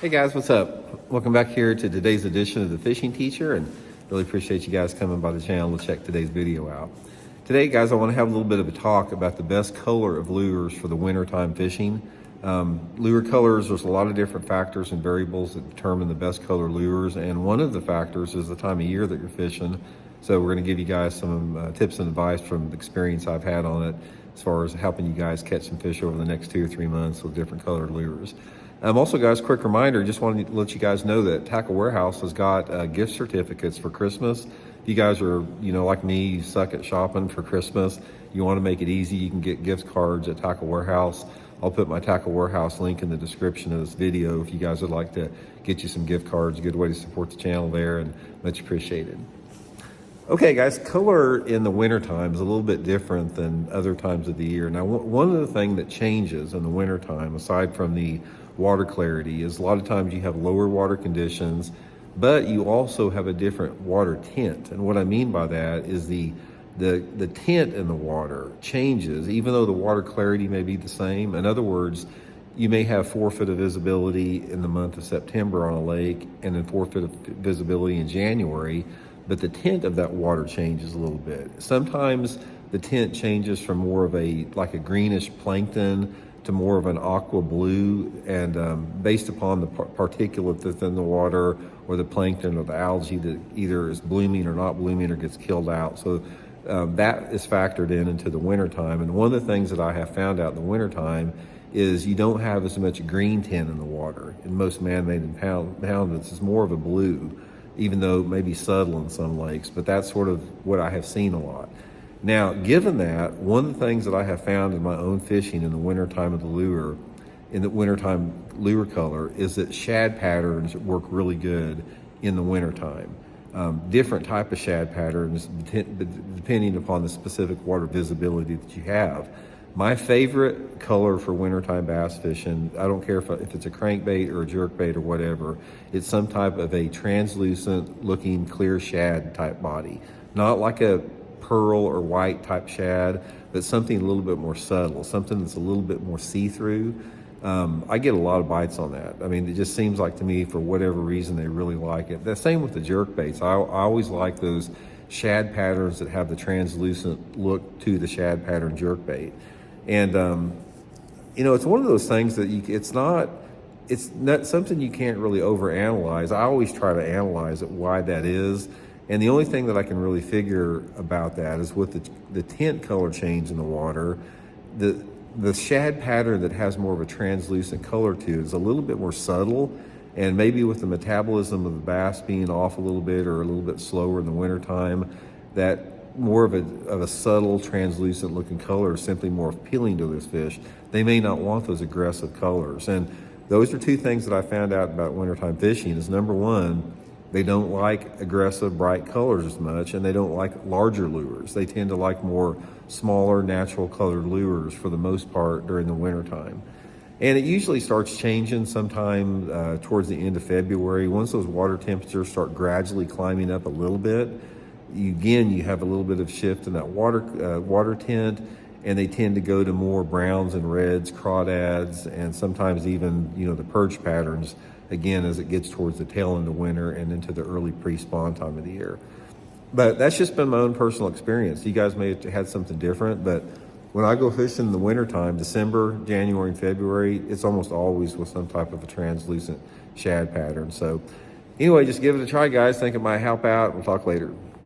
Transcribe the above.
Hey guys, what's up? Welcome back here to today's edition of The Fishing Teacher, and really appreciate you guys coming by the channel to check today's video out. Today, guys, I want to have a little bit of a talk about the best color of lures for the wintertime fishing. Lure colors, there's a lot of different factors and variables that determine the best color lures, and one of the factors is the time of year that you're fishing. So we're going to give you guys some tips and advice from the experience I've had on it as far as helping you guys catch some fish over the next 2 or 3 months with different colored lures. Also, guys, quick reminder, just wanted to let you guys know that Tackle Warehouse has got gift certificates for Christmas. If you guys are, like me, you suck at shopping for Christmas, you want to make it easy, you can get gift cards at Tackle Warehouse. I'll put my Tackle Warehouse link in the description of this video if you guys would like to get you some gift cards. A good way to support the channel there, and much appreciated. Okay, guys, color in the wintertime is a little bit different than other times of the year. Now, one of the things that changes in the wintertime, aside from the water clarity, is a lot of times you have lower water conditions, but you also have a different water tint. And what I mean by that is the tint in the water changes, even though the water clarity may be the same. In other words, you may have 4 foot of visibility in the month of September on a lake, and then 4 foot of visibility in January, but the tint of that water changes a little bit. Sometimes the tint changes from more of like a greenish plankton to more of an aqua blue, and based upon the particulate that's in the water, or the plankton or the algae that either is blooming or not blooming or gets killed out. So that is factored into the wintertime. And one of the things that I have found out in the wintertime is you don't have as much green tint in the water. In most man-made impoundments, it's more of a blue, even though it may be subtle in some lakes, but that's sort of what I have seen a lot. Now, given that, one of the things that I have found in my own fishing in the wintertime of the lure, in the wintertime lure color, is that shad patterns work really good in the wintertime. Different type of shad patterns depending upon the specific water visibility that you have. My favorite color for wintertime bass fishing, I don't care if it's a crankbait or a jerkbait or whatever, it's some type of a translucent looking clear shad type body. Not like a pearl or white type shad, but something a little bit more subtle, something that's a little bit more see-through. I get a lot of bites on that. I mean, it just seems like to me, for whatever reason, they really like it. The same with the jerkbaits. I always like those shad patterns that have the translucent look to the shad pattern jerkbait. And it's one of those things that it's not something you can't really overanalyze. I always try to analyze it, why that is. And the only thing that I can really figure about that is with the tint color change in the water, the shad pattern that has more of a translucent color to it is a little bit more subtle, and maybe with the metabolism of the bass being off a little bit or a little bit slower in the wintertime, that more of a subtle translucent looking color is simply more appealing to this fish. They may not want those aggressive colors. And those are 2 things that I found out about wintertime fishing is, number one, they don't like aggressive, bright colors as much, and they don't like larger lures. They tend to like more smaller, natural colored lures for the most part during the wintertime. And it usually starts changing sometime towards the end of February. Once those water temperatures start gradually climbing up a little bit, you have a little bit of shift in that water tint, and they tend to go to more browns and reds, crawdads, and sometimes even, the perch patterns, again, as it gets towards the tail end of winter and into the early pre-spawn time of the year. But that's just been my own personal experience. You guys may have had something different, but when I go fishing in the wintertime, December, January, and February, it's almost always with some type of a translucent shad pattern. So anyway, just give it a try, guys. Think it might help out. We'll talk later.